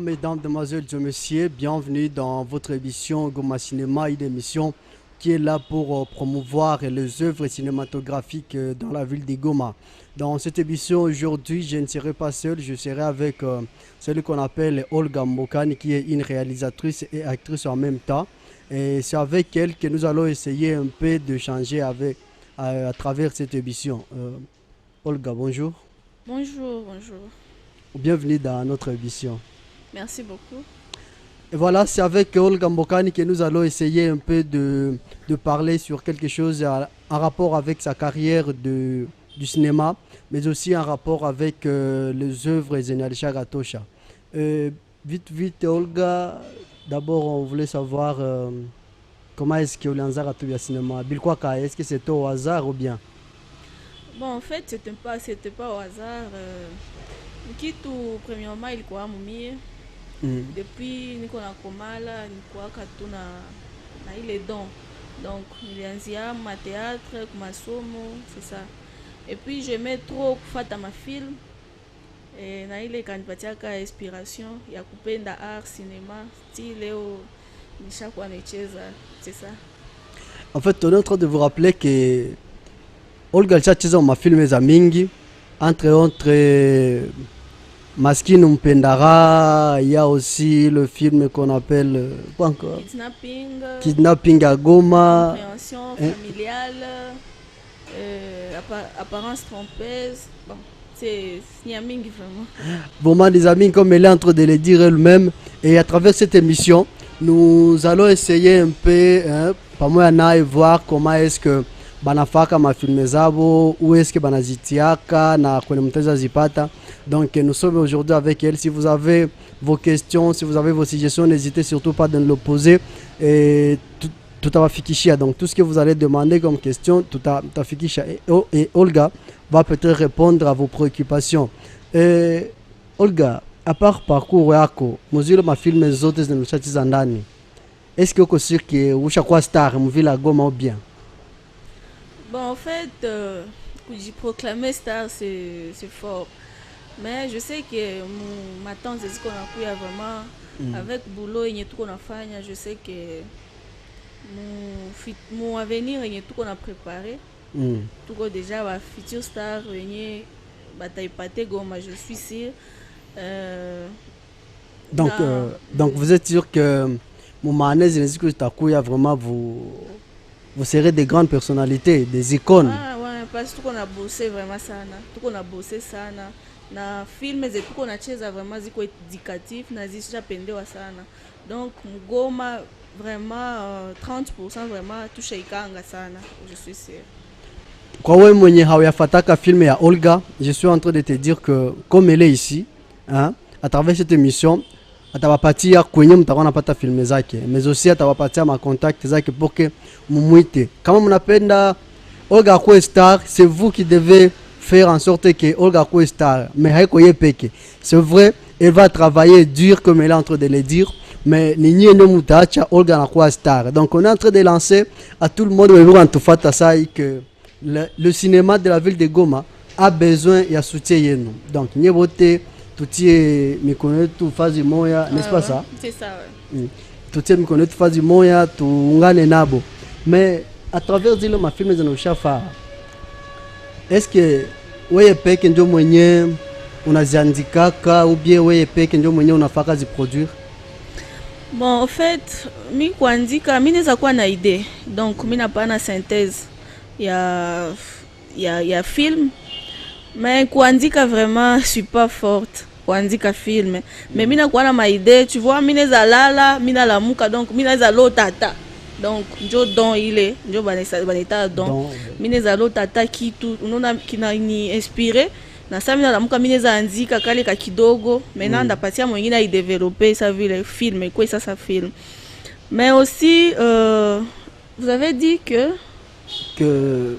mesdames, demoiselles et messieurs, bienvenue dans votre émission Goma Cinéma, une émission qui est là pour promouvoir les œuvres cinématographiques dans la ville de Goma. Dans cette émission aujourd'hui, je ne serai pas seul, je serai avec celle qu'on appelle Olga Mbokani, qui est une réalisatrice et actrice en même temps. Et c'est avec elle que nous allons essayer un peu de changer à travers cette émission. Olga, bonjour. Bonjour, bonjour. Bienvenue dans notre émission. Merci beaucoup. Et voilà, c'est avec Olga Mbokani que nous allons essayer un peu de parler sur quelque chose en rapport avec sa carrière du cinéma, mais aussi en rapport avec les œuvres d'Enealisha Gatosha. Vite, Olga, d'abord, on voulait savoir comment est-ce que Olianza Gatouya Cinéma, Bilkwaka, est-ce que c'était au hasard ou bien? Bon, en fait, c'était pas au hasard. Kitu premièrement ilikuwa mumie. Depuis niko na komala nilikuwa katuna na ile don. Donc nilianzia ma théâtre, masomo, c'est ça. Et puis j'aimais trop kufata ma film. Et na ile kanipatiaka inspiration ya kupenda art cinéma. Ti leo nishakuwa nacheza, c'est ça. En fait, on est en train de vous rappeler que Olga alichacheza mafilme za mingi, entre autres Maskini Mpendara, il y a aussi le film qu'on appelle quoi encore? Kidnapping à Goma, compréhension familiale, apparence trompeuse. Bon, c'est Niaming vraiment. Vraiment des amis, comme elle est en train de le dire elle-même. Et à travers cette émission, nous allons essayer un peu, pas moi, et voir comment est-ce que banafaka mafilme zabo, où est-ce que banazitiaka na kwenye mteza zipata. Donc nous sommes aujourd'hui avec elle. Si vous avez vos questions, si vous avez vos suggestions, n'hésitez surtout pas de nous le poser. Et tout à fikishia. Donc tout ce que vous allez demander comme question, tout à fikishia. Et Olga va peut-être répondre à vos préoccupations. Et Olga, à part parcours yako, muzilo mafilme zote zinazochatiza ndani. Est-ce que uko sûr que ushakuwa star mvila Goma ou bien? Bon, en fait, j'ai proclamé star, c'est fort. Mais je sais que ma tante, c'est ce qu'on a pu vraiment, avec boulot et tout qu'on a fait, je sais que mon avenir et tout qu'on a préparé, tout qu'on déjà va futur star, bataille pâté Goma, je suis sûr. Donc vous êtes sûr que mon manège, vraiment vous serez des grandes personnalités, des icônes. Ah ouais, parce que tout qu'on a bossé vraiment ça, tout qu'on a bossé ça. Na filme zetu ko nacheza vraiment ziko éducatif na zishapendewa sana. Donc Goma vraiment 30% vraiment tushaikanga sana, je suis sûr. Kwa wewe mwenye hauyafataka film ya Olga, je suis en train de te dire que comme elle est ici, hein, à travers cette émission, atawapatia kwenye mtakuwa napata filme zake, mais aussi atawapatia ma contact zake pour que mumuite. Kama mnapenda Olga kuwe star, c'est vous qui devez faire en sorte que Olga kuwe star, mais haiko ye peke. C'est vrai, elle va travailler dur comme elle est en train de le dire, mais ninyi ndio mutaacha Olga na kuwa star. Donc on est en train de lancer à tout le monde que le cinéma de la ville de Goma a besoin de soutien yenu. Donc nye bote tutie mikono yetu fazi moya, n'est-ce pas ça? C'est ça, ouais. Tutie mikono yetu fazi moya, tuungane nabo. Mais à travers zile mafilme zinazoshafaa, est-ce que wewe peke ndio mwenye unaziandikaka ou bien wewe peke ndio mwenye unafaka ziproduire? Bon, en fait, mi kuandika, mi neza kuwa na idée. Donc mi napana na synthèse ya film. Mais kuandika vraiment, je suis pas forte. Kuandika film. Mais mi nakuwa na ma idée, tu vois, mi neza lala, mi na lamuka, donc mi neza lotata. Donc njo don ile njo baneta don mineza lo tata kitu unaona kinani inspiré na samina lamuka mineza andika kale ka kidogo maintenant ndapatia mwingine ai développer sa vile film quoi ça film. Mais aussi vous avez dit que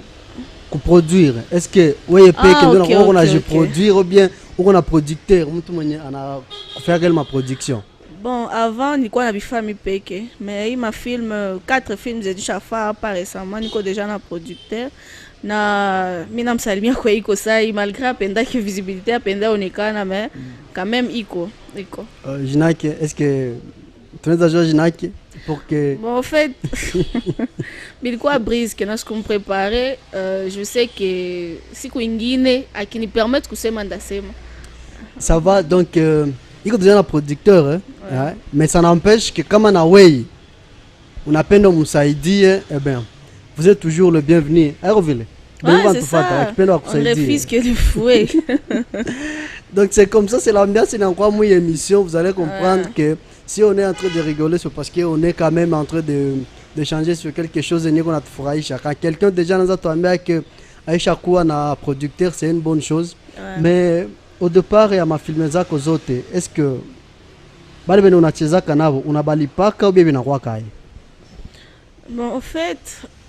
produire, est-ce que ouais peke ndio on a produire ou bien on a producteur mtu mwenye ana faire ma production? Bon, avant, nilikuwa na bifami peke, mais il m'a film 4 films j'ai déjà fait pas récemment, niko déjà na producteur. na mimi namsalimia kwa iko sai malgré apenda que visibilité apenda onekana mais quand même iko. Jinaki, est-ce que tunaweza jua Jinaki pour que bon en fait bilikuwa brise que nasi kumprepare je sais que siku ingine akinipermettre kusema ndasema. Ça va donc iko déjà un producteur hein? Ouais. Ouais. Mais ça n'empêche que kama na wei unapenda msaidie eh ben vous êtes toujours le bienvenu. Arovile. Ouais, c'est ça. On refuse que le fouet. Donc c'est comme ça, c'est l'ambiance dans quoi moi émission, vous allez comprendre que si on est en train de rigoler, c'est parce qu'on est quand même en train de changer sur quelque chose et qu'on a fait chacun. Quelqu'un déjà nous a tombé que Aïcha Koua na producteur, c'est une bonne chose. Ouais. Mais au départ, il y a ma filmé ça aux autres. Est-ce que bali beno unacheza kanavo unabalipaka ou bien binakuwa kai? Bon, en fait,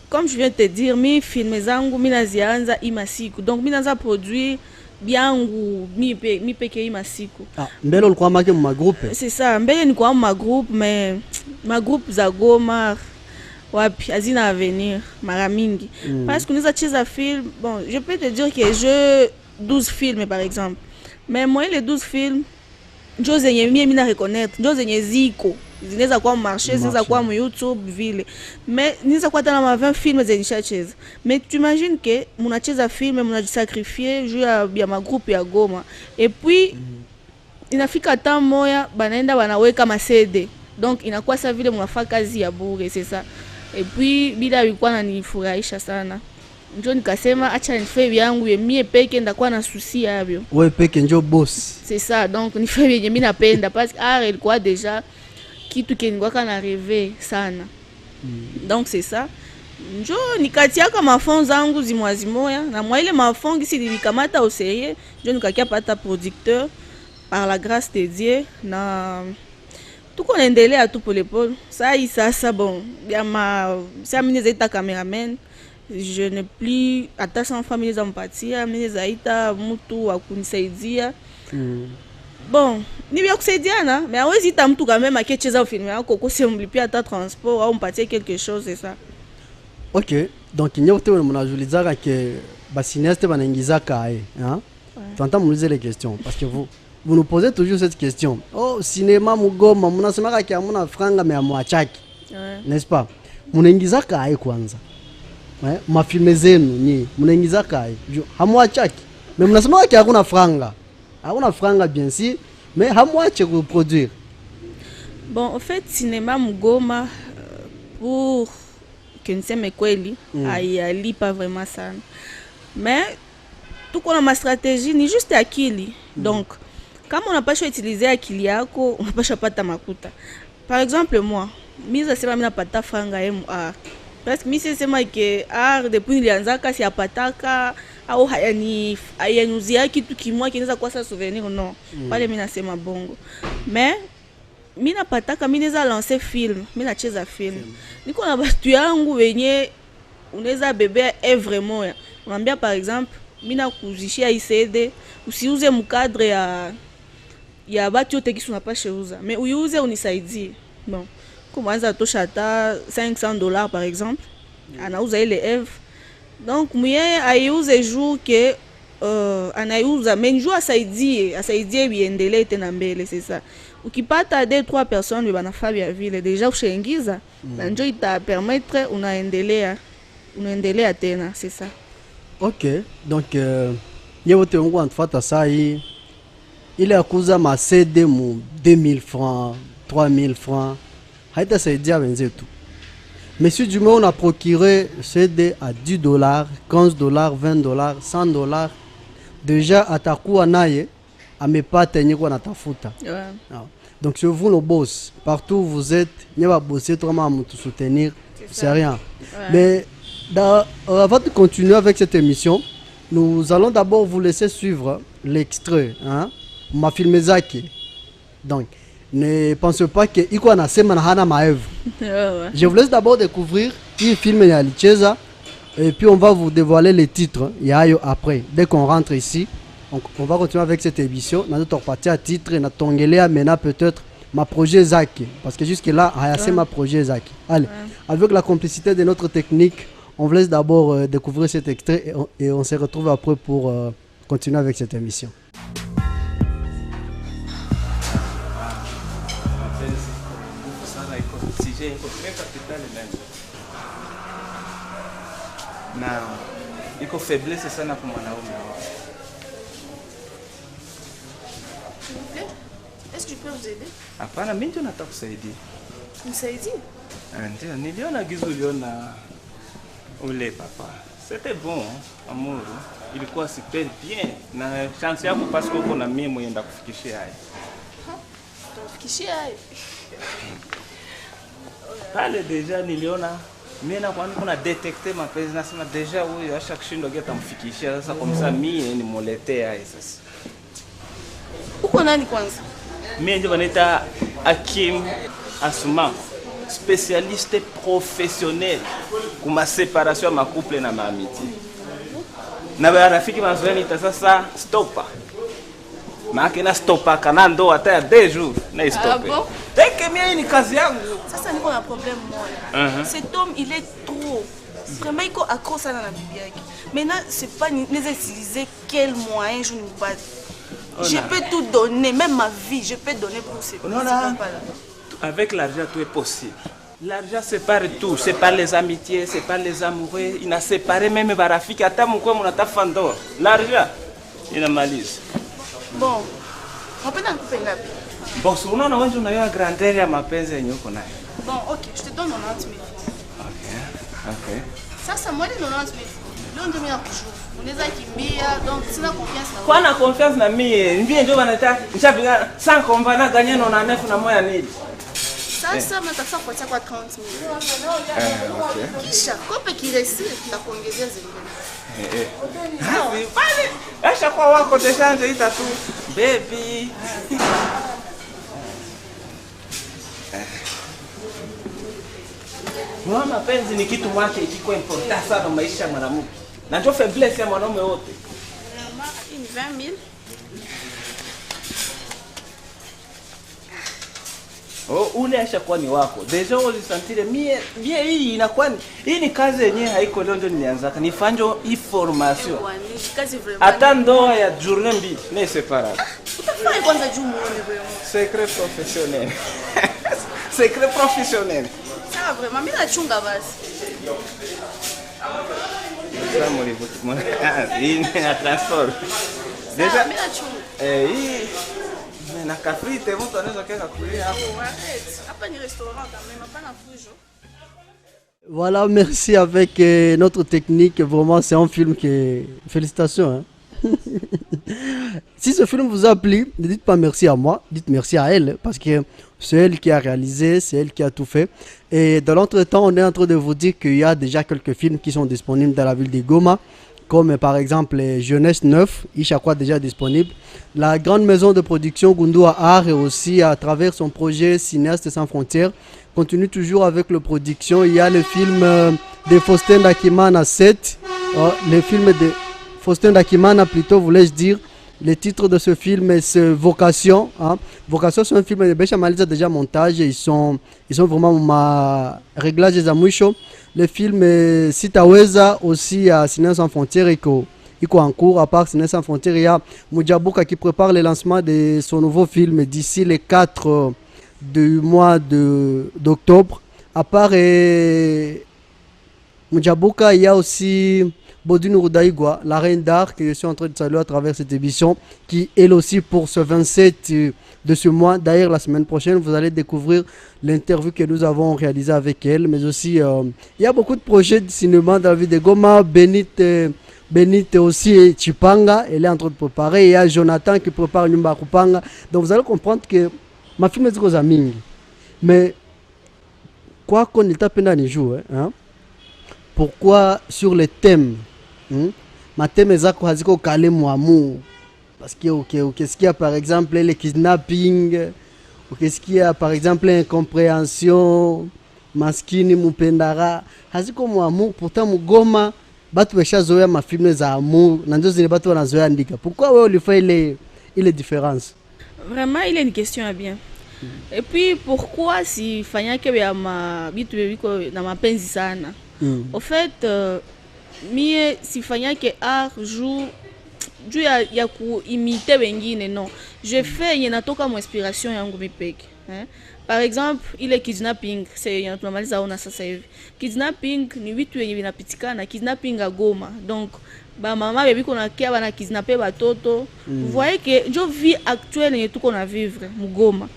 comme je viens de te dire, mi filme zangu mina zianza imasiku. Donc mina za produire byangu mi peke imasiku. Ah, mbele ulikuwa make mu groupe? C'est ça, mbele ni kwa ma groupe mais ma groupe za Goma wapi azina avenir mara mingi. Parce que nous a cheza film, bon, je peux te dire que je 12 films par exemple. Mais moi les 12 films Jose nyemie mina reconnaître, Jose nyeziko. Zinaweza kuwa marché, zinaweza kuwa mu YouTube vile. Mais zinaweza kuwa tena ma 20 films zenishacheza. Mais tu imagines que munacheza film munajisacrifier juu ya ma groupe ya Goma. Et puis inafika temps moya banaenda banaweka ma CD. Donc inakuwa sa vile munafanya kazi ya bure, c'est ça. Et puis bila ilikuwa nanifurahisha sana. Njo nikasema acha nifanye vyangu mie peke ndakuwa na susi yabyo. Wewe peke njo boss. C'est ça, donc nifanye vyenye mimi napenda parce que art ilikuwa déjà kitu keningwaka na rêver sana. Donc c'est ça. Njo nikatiaka mafon zangu zimoya na mwa ile mafon gisi nilikamata au sérieux, njo nikakia pata producteur par la grâce de Dieu na tuko naendelea tu polepole. Sasa bon, ya ma ça mine zaita cameraman. Je n'ai plus hata sans famille za mpatia, mine zaita mtu wa kunisaidia. Bon, ni bien kusaidiana, mais hawezi ita mtu quand même akicheza film yako kose mlipia hata transport au mpatie quelque chose, c'est ça. OK, donc nyote mnajulizaka que basineste banaingizaka hein? T'entends me les questions parce que vous nous posez toujours cette question. Oh, cinéma mugoma mnasemaka kia mna franga mais amwachaki. N'est-ce pas? Mnaingizaka kwanza. Ouais, ma filme zenu ni mnaingizaka hamwachaki. Mais mnasemaka kia hakuna franga. Hakuna franga bien sûr, mais hamwache produire. Bon, en fait, cinéma mugoma pour que niseme kweli ayali pas vraiment ça. Mais tout qu'on a ma stratégie ni juste akili. Donc kama unapaswa utiliser akili yako, unapaswa pata makuta. Par exemple moi, mimi sema mimi napata franga MR. Parce que mimi sema que art depuis nilianzaka si apataka au hayanuzia kitu kimwa kinaweza kuwa sa souvenir non. Pale mimi nasema bongo. Mais mimi napataka mimi naweza lancer film, mimi nacheza film. Niko na batu yangu wenye unaweza bebea vraiment. Unambia par exemple, mimi nakuzishia ICD, usiuze mkadre ya batu yote kisu unapashe uza. Mais uiuze unisaidie. Bon. Kumanza tosha hata $500 par exemple. Anauza ile Eve. Donc mwenye aiuze jour que anaiuza mais jour asaidie biendelee tena mbele, c'est ça. Ukipata 2-3 personnes banafaa vya vile déjà ushaingiza na njo ita permettre unaendelea tena, c'est ça. OK, donc yewote wangu anafata saa hii ile akuza ma CD mu 2000 francs 3000 francs haitasaidia wenzetu. Monsieur Dumais, on a procuré CD à $10, $15, $20, $100. Déjà, atakuwa naye amepata yenye kwa natafuta. Donc c'est vous le boss. Partout où vous êtes, n'y a pas bosser trop mal à soutenir, c'est rien. Mais avant de continuer avec cette émission, nous allons d'abord vous laisser suivre l'extrait. Hein? Ma filmé Zaki. Donc, ne pensez pas que iko anasema na hana maèvre. Je vous laisse d'abord découvrir le film ya Licheza et puis on va vous dévoiler les titres yayo après. Dès qu'on rentre ici, on va continuer avec cette émission. Nous allons partir à titre na tongelea maintenant peut-être ma projet Zaki parce que jusque là c'est ma projet Zaki. Allez, avec la complicité de notre technique, On vous laisse d'abord découvrir cet extrait et on se retrouve après pour continuer avec cette émission. Na iko faiblesse sana kwa mwanaume. S'il vous plaît, est-ce que je peux vous aider? Hapana, mimi ndio nataka kusaidia. Nisaidie? Ndio, niliona gizu uliona ule papa. C'était bon, amour. Ilikuwa super bien. Na chance yako parce que uko na mimi mwenda kufikishia haya. Kufikishia haya? Pale deja niliona mimi na kwani kuna detecter mapenzi nasema deja huyo acha kushinda geta mfikishia sasa kwa msa mimi ni moletea haya sasa. Uko nani kwanza? Mimi ndio wanaita Hakim Asuma, spécialiste professionnel kuma séparation ma couple na ma amitié. Na rafiki mazweni sasa stopper. Maana na stopper kana ndo hata ya 2 jours na stopper. Ah bon? Teke mimi ni kazi yangu. Sasa niko na problème moja. Cet homme il est trop. Vraiment il est accro sana na bibi yake. Maintenant c'est pas les utiliser quel moyen je ne pas. Je peux tout donner, même ma vie, je peux donner pour ces Non, avec l'argent, tout est possible. L'argent sépare tout, sépare les amitiés, sépare les amoureux. Il a séparé même Barafiki, ata mkwe munata fando. L'argent, il a malise. Bon, on peut en couper ngapi? Bon, si on a une grandeur ya mapenzi yenye uko nayo. Bon, ok, je te donne 90 000. Ok. Ça, c'est moi les 90 000. L'on donne un jour. On est à Kimbia, donc c'est la confiance. Kwa na confiance na mie, ndiye ndio wanataka nishapiga sans combat na gagner 99 na moya nili. Sasa mnataka kuacha kwa 30 000. Ok. Kisha kope kiresi nitakuongezea zingine. Pale, acha kwa wako teshanje ita tu baby. Mwana penzi ni kitu mwake kiko important sana maisha ya mwanamke. Na ndio faiblesse ya mwanaume wote. Une 20 000. Oh, ule ashakuwa ni wako. Deja ulisantile mie hii inakuwa hii ni kazi yenyewe haiko leo ndio nilianza. Nifanjo hii formation. Kazi vraiment. Hata ndoa ya journée mbili ni separate. Utafanya kwanza juu muone vraiment. Secret professionnel. Secret professionnel. Ça vraiment mimi nachunga basi. Sasa mlivuti. Hii ni na transport. Deja mimi nachunga. Hii na kafrite mtu anaweza keka kulia hapo. Hapa ni restaurant quand même, pas na fujo. Voilà, merci avec notre technique. Vraiment, c'est un film qui... Félicitations. Hein. Si ce film vous a plu, ne dites pas merci à moi, dites merci à elle. Parce que c'est elle qui a réalisé, c'est elle qui a tout fait. Et dans l'entretemps, on est en train de vous dire qu'il y a déjà quelques films qui sont disponibles dans la ville de Goma. Comme par exemple Jeunesse 9, Ishakwa déjà disponible. La grande maison de production Gundua Art et aussi à travers son projet Cinéaste sans frontières continue toujours avec la production. Il y a le film de Faustin Dakimana 7. Le film de Faustin Dakimana plutôt, voulais-je dire. Le titre de ce film c'est Vocation. Hein. Vocation, c'est un film de Bécha Malisa déjà montage. Ils sont vraiment ma réglage des amouchos. Le film Sitaweza aussi à Cinéaste sans frontières et en cours. À part Cinéaste sans frontières, il y a Mujabuka qui prépare le lancement de son nouveau film d'ici les 4 du mois d'octobre. À part Mujabuka, il y a aussi Bodine Rudaigwa, la reine d'art que je suis en train de saluer à travers cette émission, qui elle aussi pour ce 27 de ce mois. D'ailleurs, la semaine prochaine, vous allez découvrir l'interview que nous avons réalisée avec elle. Mais aussi, il y a beaucoup de projets de cinéma dans la ville de Goma. Benite aussi Chipanga, elle est en train de préparer. Il y a Jonathan qui prépare Nyumba Kupanga. Donc vous allez comprendre que ma film est aux amis. Mais quoi qu'on est tapé dans les jours, hein? Pourquoi sur les thèmes ma thème est haziko kale amour parce que qu'est-ce qu'il y a par exemple les kidnapping ou qu'est-ce qu'il y a par exemple incompréhension maskini mupendara haziko amour pourtant mugoma batu beshazoea mafilme za amour na ndio zile batu wanazoea andika. Pourquoi wewe ulifanya ile différence? Vraiment il est une question à bien. Et puis pourquoi si fanya ke ya bitu biko na mapenzi sana Au fait mie sifanyake art juu ya kuimite wengine, non. Je fais yenye natoka mu inspiration yangu mipeke, hein? Par exemple ile kidnapping, c'est tunamaliza ona sasa hivi. Kidnapping ni vitu yenye vinapitikana, kidnapping à Goma. Donc ba mama bebi kona kia bana kidnapper batoto. Vous voyez que jo vie actuelle yenye tuko na vivre mu Goma.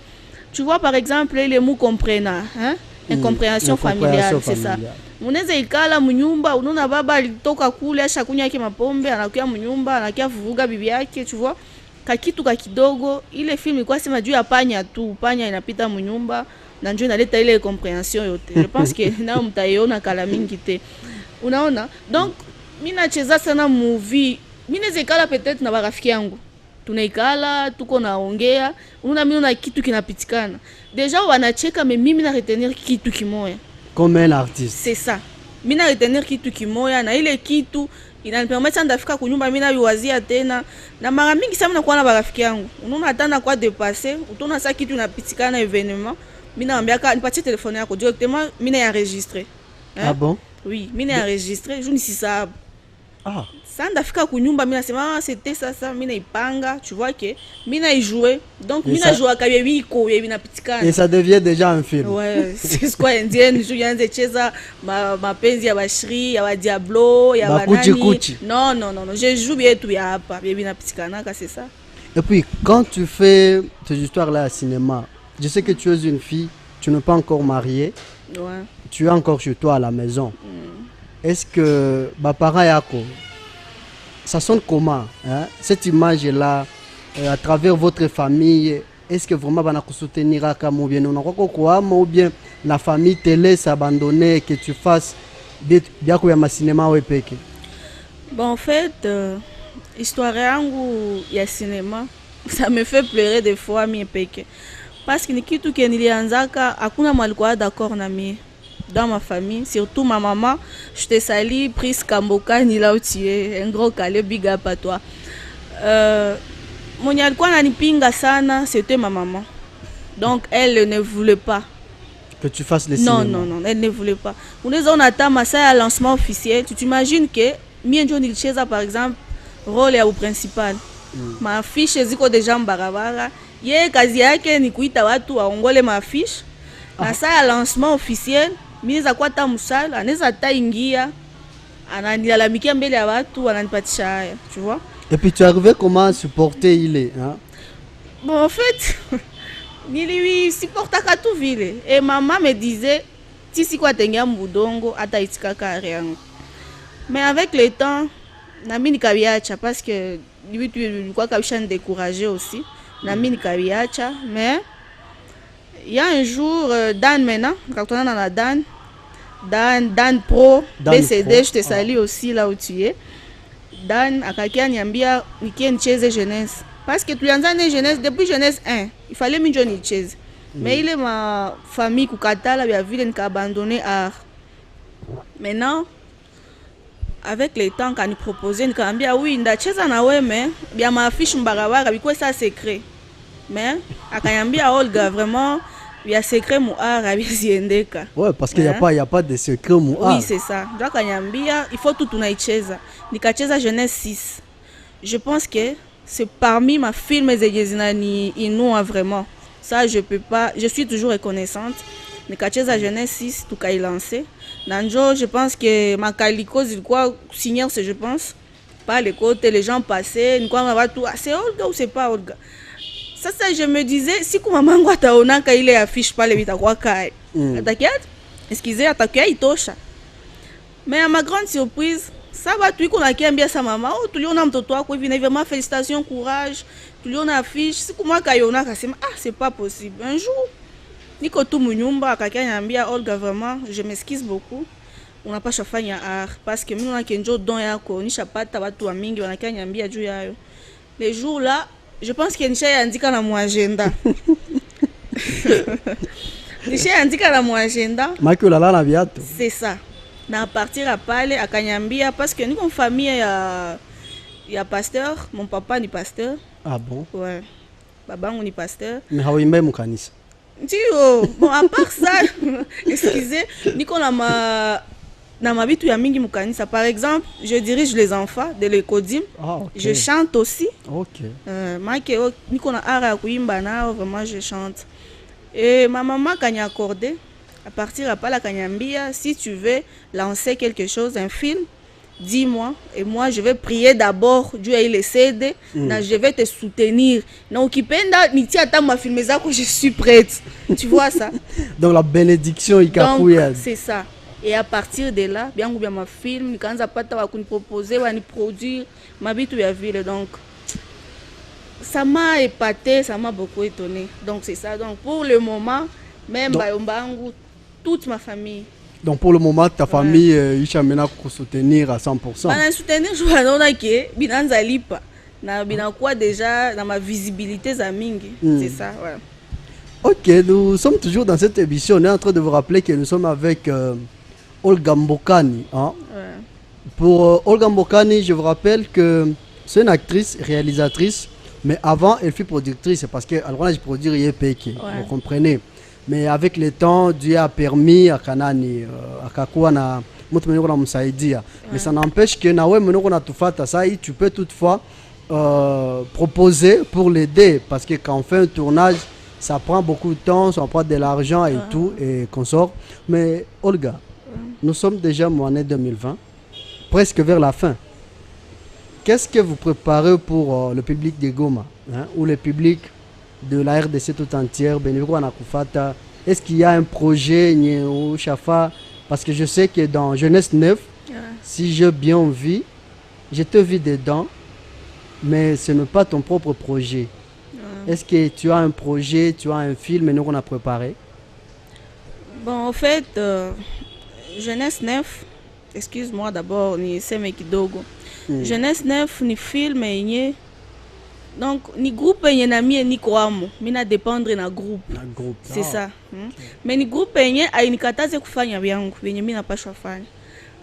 Tu vois par exemple les mots comprena, hein? Incompréhension familiale, c'est ça. Munaweza ikala mnyumba, unaona baba alitoka kule ashakunywa yake mapombe, anakuja mnyumba, anakia vuruga bibi yake, tu vois. Kakitu kidogo, ile film ilikuwa sema juu ya panya tu, panya inapita mnyumba na njoo inaleta ile comprehension yote. Je pense que nao mtaiona kala mingi te. Unaona? Donc mimi nacheza sana movie. Mimi naweza ikala peut-être na barafiki yangu. Tunaikala, tuko naongea, unaona mimi na kitu kinapitikana. Déjà wanacheka mais mimi na retenir kitu kimoya. Comme un artiste. C'est ça. Mimi na retenir kitu kimoya na ile kitu inanipermettre ndafika kunyumba mimi na yuwazia tena. Na mara mingi sana nakuwa na barafiki yangu. Unaona hata na kwa dépasser, utaona ça kitu inapitikana événement. Mimi naambia ka nipatie téléphone yako directement, mimi na enregistrer. Ah bon? Oui, mimi na enregistrer, je ne sais ça. Ah. Ça ndafika kunyumba mimi nasema c'était ça mimi naipanga, tu vois que mimi na jouer. Donc mimi na jouer ka bibi ko bibi napitikana. Et ça devient déjà un film. Ouais, c'est ce quoi indienne, je viens de cheza mapenzi ya bashri, ya wa Diablo, ya banani. Non, je joue bien tout ya hapa, bibi napitikana ka c'est ça. Et puis quand tu fais tes histoires là au cinéma, je sais que tu es une fille, tu n'es pas encore mariée. Ouais. Tu es encore chez toi à la maison. Est-ce que parents yako ça sonne comment, hein? Cette image-là, à travers votre famille, est-ce que vraiment va soutenir ou bien ou bien la famille te laisse abandonner que tu fasses bien que ma cinéma ou epeke? Bon, en fait, histoire yangu ya cinéma, ça me fait pleurer des fois mi epeke. Parce que ni kitu ke nilianzaka hakuna mwalikuwa d'accord na mie. Dans ma famille, surtout ma maman, je te salue, Prise Kamboka, ni là où tu es, un gros calé, big up à toi. Mon yalikuwa nanipinga sana, c'était ma maman. Donc elle ne voulait pas que tu fasses les cinémas. Non, elle ne voulait pas. On attend ma ça à lancement officiel. Tu t'imagines que Mienjo Nilcheza par exemple, rôle ya principal. Ma fiche ziko déjà mbarabara. Ye kazi yake ni kuita watu waongole ma fiche. Na ça à lancement officiel. Mineza kwa ta musala, anaweza ta ingia, ananilalamikia mbele ya watu, ananipatisha haya, tu vois. Et puis tu arrivais comment à supporter il hein? Bon, en fait, nili supportaka tu vile. Et maman me disait, ti si kwa tengia mbudongo, ata itika kare yangu. Mais avec le temps, nami nikabiacha parce que tu nilikuwa kabisha décourager aussi. Nami nikabiacha, mais il y a un jour, Dan maintenant, quand on est dans la Dan Pro, BCD, je te salue aussi là où tu es. Dan, akakia niambia, nikie nicheze jeunesse. Parce que tulianza ne jeunesse, depuis jeunesse 1, il fallait minjo nicheze. Mais il est ma famille kukatala, via ville, nika abandonné art. Maintenant, avec le temps, quand il proposait, nika ambia, oui, ndacheza na we, mais, bien ma affiche mbarabara, biko ça secret. Mais, akanyambia Olga, vraiment, il y a secret mu art abiziendeka. Ouais, parce qu'il y a pas de secret mu art. Oui, c'est ça. Donc kanyambia, il faut tout tunaicheza. Nikacheza jeunesse 6. Je pense que c'est parmi ma film zejezina ni inua vraiment. Ça je peux pas, je suis toujours reconnaissante. Nikacheza jeunesse 6 tukailancer. Nanjo, je pense que ma caliko zilikuwa senior, je pense. Pas les côtés, les gens passaient, ni kwa watu, c'est Olga ou c'est pas Olga. Ça, je me disais, si comme maman ataonaka ile affiche pale bitakuwa kai. Atakia, excusez, atakia itosha. Mais à ma grande surprise, ça va tu qu'on a kiambia sa maman, oh tuliona mtoto wako hivi na vraiment félicitations, courage. Tuliona affiche, si kuma kaiona kasema, c'est pas possible. Un jour, niko tu munyumba akakia nyambia Olga vraiment, je m'excuse beaucoup. On n'a pas chafanya art parce que mimi nakenjo don yako nishapata watu wa mingi wanakia nyambia juu yayo. Les jours là, je pense que nisha yandika na mu agenda. Nisha yandika na mu agenda. Maki ulala na viatu. C'est ça. Na partir à pale akanyambia parce que nous comme famille ya pasteur, mon papa ni pasteur. Ah bon? Ouais. Babangu ni pasteur. Mais hawimbe mu kanisa. Ndio. Bon à part ça, excusez, niko na dans ma vie, tu as mingi mukanisa. Par exemple, je dirige les enfants de l'écodim. Ah, ok. Je chante aussi. Ok. Vraiment, je chante. Et ma maman, quand elle a accordé, à partir de la Kanyambia, si tu veux lancer quelque chose, un film, dis-moi. Et moi, je vais prier d'abord. Dieu a le cédé. Je vais te soutenir. Donc, je suis prête. Tu vois ça? Donc, la bénédiction, donc, c'est ça. Et à partir de là, bien ou bien ma film, quand ça pas ta proposer, va ni produire, ma vie tu as vu. Donc, ça m'a épaté, ça m'a beaucoup étonné. Donc, c'est ça. Donc, pour le moment, même Bayombangu, toute ma famille. Donc, pour le moment, ta famille, il chamena pour soutenir à 100%. Pendant soutenir, je vois non que binanza lipa. Na bina quoi déjà dans ma visibilité zamingi. C'est ça, voilà. Ok, nous sommes toujours dans cette émission. On est en train de vous rappeler que nous sommes avec Olga Mbokani. Hein? Ouais. Pour Olga Mbokani, je vous rappelle que c'est une actrice, réalisatrice, mais avant, elle fut productrice parce qu'elle a produit Yepeke, vous comprenez. Mais avec le temps, Dieu a permis à Kanani, à Kakuana, mais ça n'empêche que tu peux toutefois proposer pour l'aider parce que quand on fait un tournage, ça prend beaucoup de temps, ça prend de l'argent et tout, et qu'on sort. Mais Olga, nous sommes déjà en année 2020, presque vers la fin. Qu'est-ce que vous préparez pour le public de Goma, hein, ou le public de la RDC tout entière? Est-ce qu'il y a un projet au Chafa? Parce que je sais que dans Jeunesse 9, si j'ai bien vu, je te vis dedans, mais ce n'est pas ton propre projet. Est-ce que tu as un projet, tu as un film, et nous on a préparé? Bon, en fait, Jeunesse 9, excuse-moi d'abord, ni Seme Kidogo. Jeunesse 9, ni film, donc ni groupe, ni nami, ni kwamo. Mina dépendre na groupe. C'est ça. Mais ni groupe, ni kataze kufanya vyangu, venye mina pasha fanya.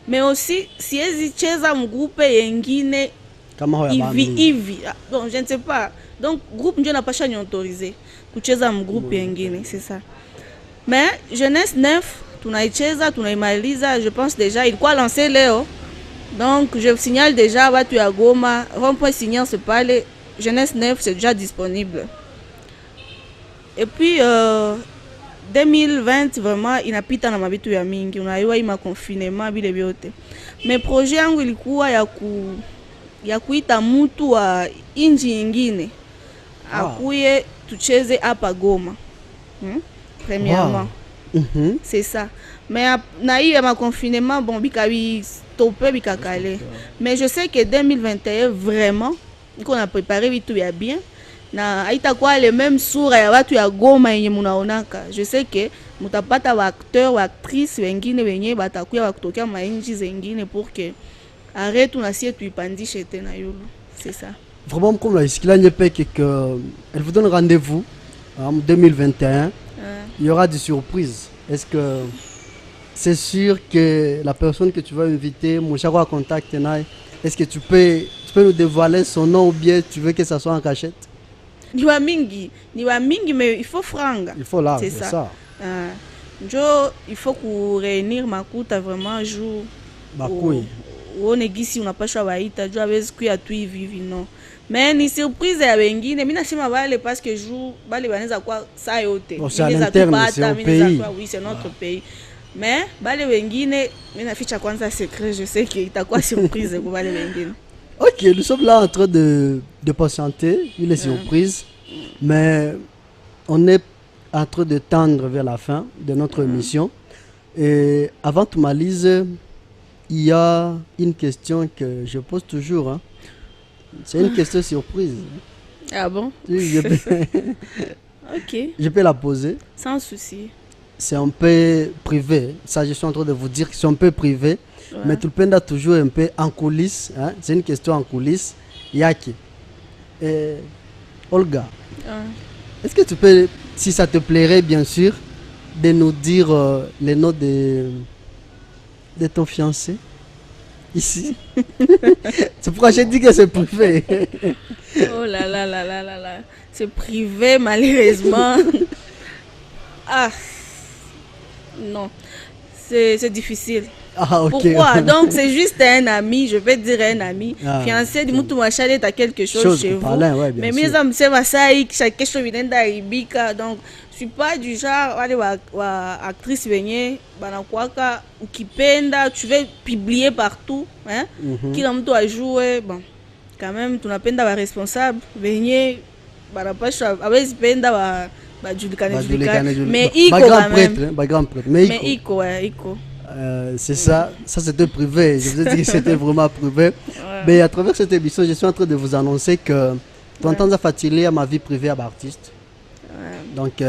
Mais aussi, si ezi cheza mgroupe yengine, hivi, donc je ne sais pas. Donc, groupe, je n'ai pas changé autorisé. Kucheza mgroupe yengine, c'est ça. Mais, Jeunesse 9, tunaicheza, tunaimaliza, je pense déjà, il quoi lancer Léo. Donc, je signale déjà, tu à Goma, rond-point signant se parle, Jeunesse 9, c'est déjà disponible. Et puis, 2020, vraiment, il n'a pas été dans ma vie, il a eu un confinement, mais projet, il y a kuita mtu wa inji ingine akuye tucheze hapa Goma premièrement. C'est ça. Mais na eu un confinement, bon bikabi topé bikakale. Mais je sais que 2021 vraiment qu'on a préparé tout ya bien na aita kwa le même sura ya watu ya Goma yenye munaonaka. Je sais que mutapata wa acteur wa actrice wengine wenye batakuya wa kutokea mainji zengine pour que arrête on assiette tu pandishe tena yulu. C'est ça. Vraiment comme la Iskila Nyepeke que elle vous donne rendez-vous en 2021. Il y aura des surprises. Est-ce que c'est sûr que la personne que tu vas inviter, mon cher contact, est-ce que tu peux nous dévoiler son nom ou bien tu veux que ça soit en cachette? Ni wa mingi, mais il faut franga. Il faut là, c'est ça. Il faut qu'on réunir makuta vraiment jour. Bakui. On est ici, on n'a pas choisi waita, je avais ce qu'il y a tout vivre non. Mais ni surprise ya wengine, mimi nasema wale parce que jour bale banaweza kwa saa yote. C'est à l'interne, c'est au pays. Oui, c'est notre pays. Mais bale wengine, mimi naficha kwanza secret, je sais qu'il itakuwa surprise pour bale wengine. Ok, nous sommes là en train de patienter, il est surprise, mais on est en train de tendre vers la fin de notre émission. Et avant tout m'alise, il y a une question que je pose toujours. Hein. C'est une question surprise. Ah bon? Ok. Je peux la poser. Sans souci. C'est un peu privé. Ça, je suis en train de vous dire que c'est un peu privé. Ouais. Mais tout le monde a toujours un peu en coulisses. Hein? C'est une question en coulisses. Yaki. Olga, est-ce que tu peux, si ça te plairait bien sûr, de nous dire les noms de ton fiancé ici? C'est pourquoi j'ai dit que c'est privé. Oh là là là là là là. C'est privé malheureusement. Ah non. c'est difficile. Ah, ok. Pourquoi? Donc, c'est juste un ami, je vais dire un ami. Ah, Fiancé, du moutou machalé, t'as quelque chose chez vous. Ouais, bien Mais sûr. mes amis, c'est Masaï, chaque question vient d'Aribika. Donc, je suis pas du genre, allez, actrice venue, banakwaka, ou qui penda, tu veux publier partout, hein? Qui l'a moutou à jouer, bon, quand même, tu n'as penda responsable, venue, banapacha, avec penda, mais Iko quand même. Grand prêtre. Mais Iko, ouais, Iko. C'est ça c'était privé. Je vous ai dit que c'était vraiment privé. Ouais. Mais à travers cette émission, je suis en train de vous annoncer que tu entends ça fatiguer à ma vie privée à artiste. Ouais. Donc,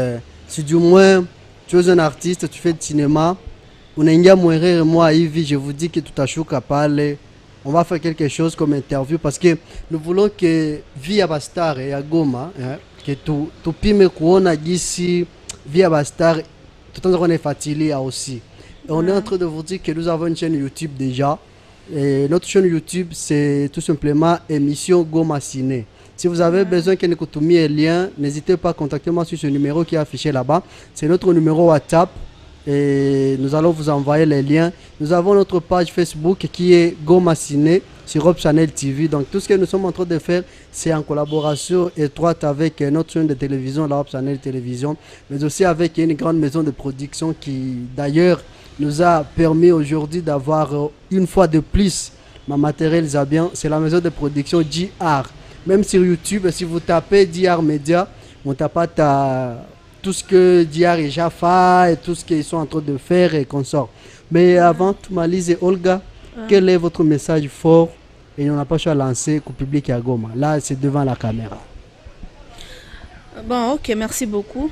si du moins tu es un artiste, tu fais du cinéma, on a moi, Ivy, je vous dis que tout à chou qu'à parler. On va faire quelque chose comme interview parce que nous voulons que via Bastar et à Goma, hein, que tout pime qu'on a ici via Bastar, tout le temps on est fatigué aussi. Et on est en train de vous dire que nous avons une chaîne YouTube déjà. Et notre chaîne YouTube, c'est tout simplement émission Goma Ciné. Si vous avez besoin que nous mette un lien, n'hésitez pas à contacter moi sur ce numéro qui est affiché là-bas. C'est notre numéro WhatsApp. Et nous allons vous envoyer les liens. Nous avons notre page Facebook qui est Goma Ciné sur Europe Channel TV. Donc tout ce que nous sommes en train de faire, c'est en collaboration étroite avec notre chaîne de télévision, l'Europe Channel Télévision, mais aussi avec une grande maison de production qui d'ailleurs nous a permis aujourd'hui d'avoir une fois de plus ma matériel Zabian. C'est la maison de production JR. Même sur YouTube, si vous tapez JR Media, on tape tout ce que JR et Jaffa et tout ce qu'ils sont en train de faire et qu'on sort. Mais avant, Malise et Olga, quel est votre message fort et on n'a pas choisi à lancer au public à Goma? Là, c'est devant la caméra. Bon, ok, merci beaucoup.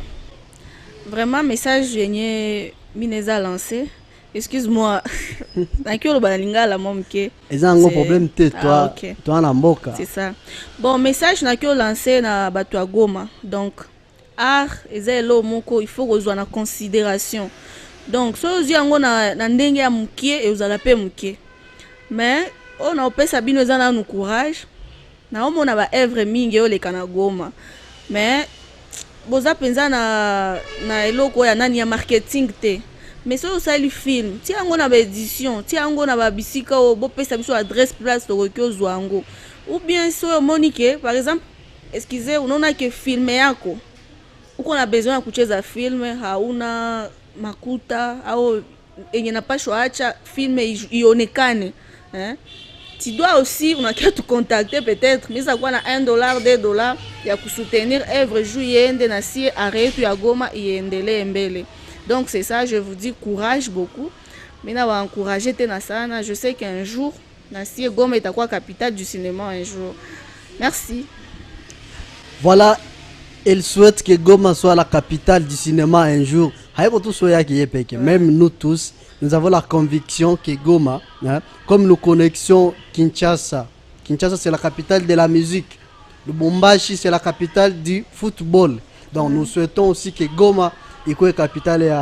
Vraiment, message génial. Mineza lancé. Excuse-moi. Nakio balinga la momke. Ils ont un problème toi. Toi en mboka. C'est ça. Bon, message nakio lancé na bato ya Goma. Donc art ezelo moko il faut que na considération. Donc so ozi yango na ndenge ya mukie et ozala pe mukie. Mais on a opesa bino ezana nous courage. Na omona ba œuvre mingi o le kana Goma. Mais boza penza na eloko ya nani ya marketing te. Mais so osali film, ti yango na ba édition, ti yango na ba bisika o bo pesa biso adresse place to ko zwango. Ou bien so Monique, par exemple, excusez, unaona ke film yako. Uko na besoin ya kucheza film, hauna makuta au enye na pasho acha film ionekane, hein? Tu dois aussi, on a qu'à te contacter peut-être, mais ça quoi na $1, $2, il y a que soutenir œuvre jouer na si arrête ya Goma iendele mbele. Donc c'est ça, je vous dis courage beaucoup. Mais na va encourager te na sana, je sais qu'un jour na si Goma est quoi capitale du cinéma un jour. Merci. Voilà, elle souhaite que Goma soit la capitale du cinéma un jour. Même nous tous, nous avons la conviction que Goma, hein, comme nous connexions Kinshasa, Kinshasa c'est la capitale de la musique, Lubumbashi c'est la capitale du football. Donc nous souhaitons aussi que Goma soit la capitale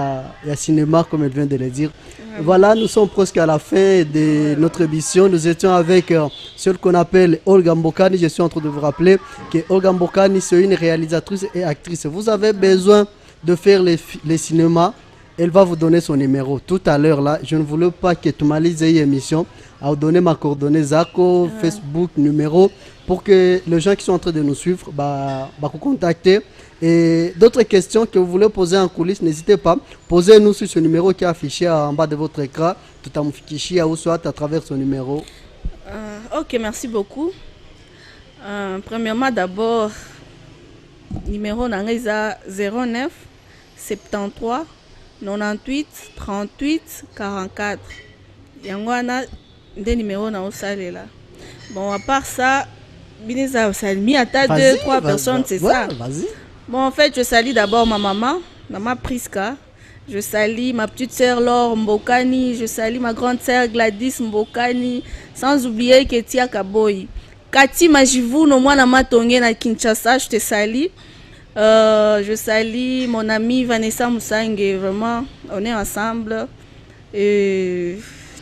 du cinéma, comme elle vient de le dire. Voilà, nous sommes presque à la fin de notre émission. Nous étions avec celle qu'on appelle Olga Mbokani. Je suis en train de vous rappeler que Olga Mbokani, c'est une réalisatrice et actrice. Vous avez besoin de faire les cinémas, elle va vous donner son numéro. Tout à l'heure, là, je ne voulais pas que tu m'alises une émission à vous donner ma coordonnée, Zako, Facebook, numéro, pour que les gens qui sont en train de nous suivre, vous contacter. Et d'autres questions que vous voulez poser en coulisses, n'hésitez pas. Posez-nous sur ce numéro qui est affiché en bas de votre écran, tout à Moufikishi, ou soit à travers ce numéro. Ok, merci beaucoup. Premièrement, d'abord, numéro 09 73 98 38 44. Yangwana des numéros na osalela. Bon, à part ça, Bineza Salmi à ta 2-3 personnes, c'est ça. Vas-y. Bon, en fait, je salue d'abord ma maman Priska. Je salue ma petite sœur Laure Mbokani. Je salue ma grande sœur Gladys Mbokani. Sans oublier Ketia Kaboy. Kati Majivuno, moi na matonge na Kinshasa, je te salue. Je salue mon amie Vanessa Moussangue. Vraiment, on est ensemble. Et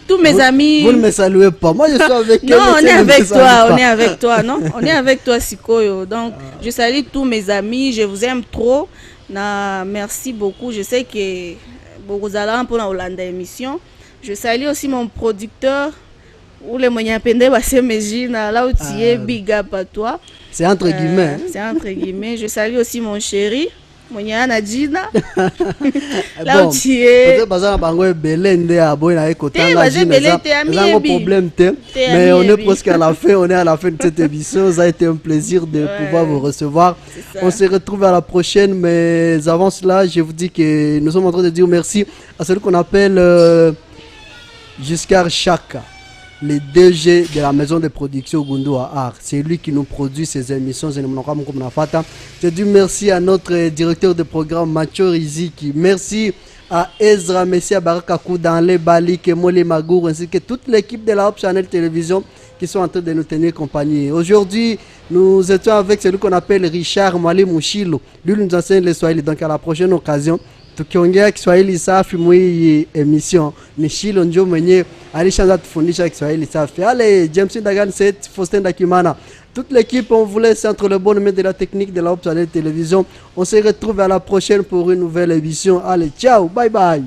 tous mes amis. Vous ne me saluez pas. Moi, je suis avec non, on est avec toi. On est avec toi, non? On est avec toi, Sikoyo. Donc, je salue tous mes amis. Je vous aime trop. Merci beaucoup. Je sais que bokozala mpona olanda émission. Je salue aussi mon producteur ou les moyens pendé baseme jina là où tu es, big up à toi. C'est entre guillemets. C'est entre guillemets. Je salue aussi mon chéri Monyana Gina. Là où tu es. Peut-être bazana bango belende à boy na ekotanga Gina. Pas problème te. Mais on est presque à la fin, on est à la fin de cette émission. Ça a été un plaisir de pouvoir vous recevoir. On se retrouve à la prochaine, mais avant cela, je vous dis que nous sommes en train de dire merci à celui qu'on appelle Giscard Chaka, le DG de la maison de production Gundoa Art. C'est lui qui nous produit ces émissions. Je dis merci à notre directeur de programme Macho Riziki. Merci à Ezra Messia Barakakou dans les Bali, Kemole Magour, ainsi que toute l'équipe de la Hop Channel Télévision qui sont en train de nous tenir compagnie. Aujourd'hui, nous étions avec celui qu'on appelle Richard Mwali Mouchilo. Lui nous enseigne le Swahili. Donc à la prochaine occasion, tukiongea Kiswahili safi mwi emission ni Shilo njo mwenye alishaanza tufundisha Kiswahili safi. Allez, James Dagan, c'est Faustin Dakimana. Toute l'équipe, on vous laisse entre le bon main de la technique de la Hop Channel Télévision. On se retrouve à la prochaine pour une nouvelle émission. Allez, ciao, bye bye.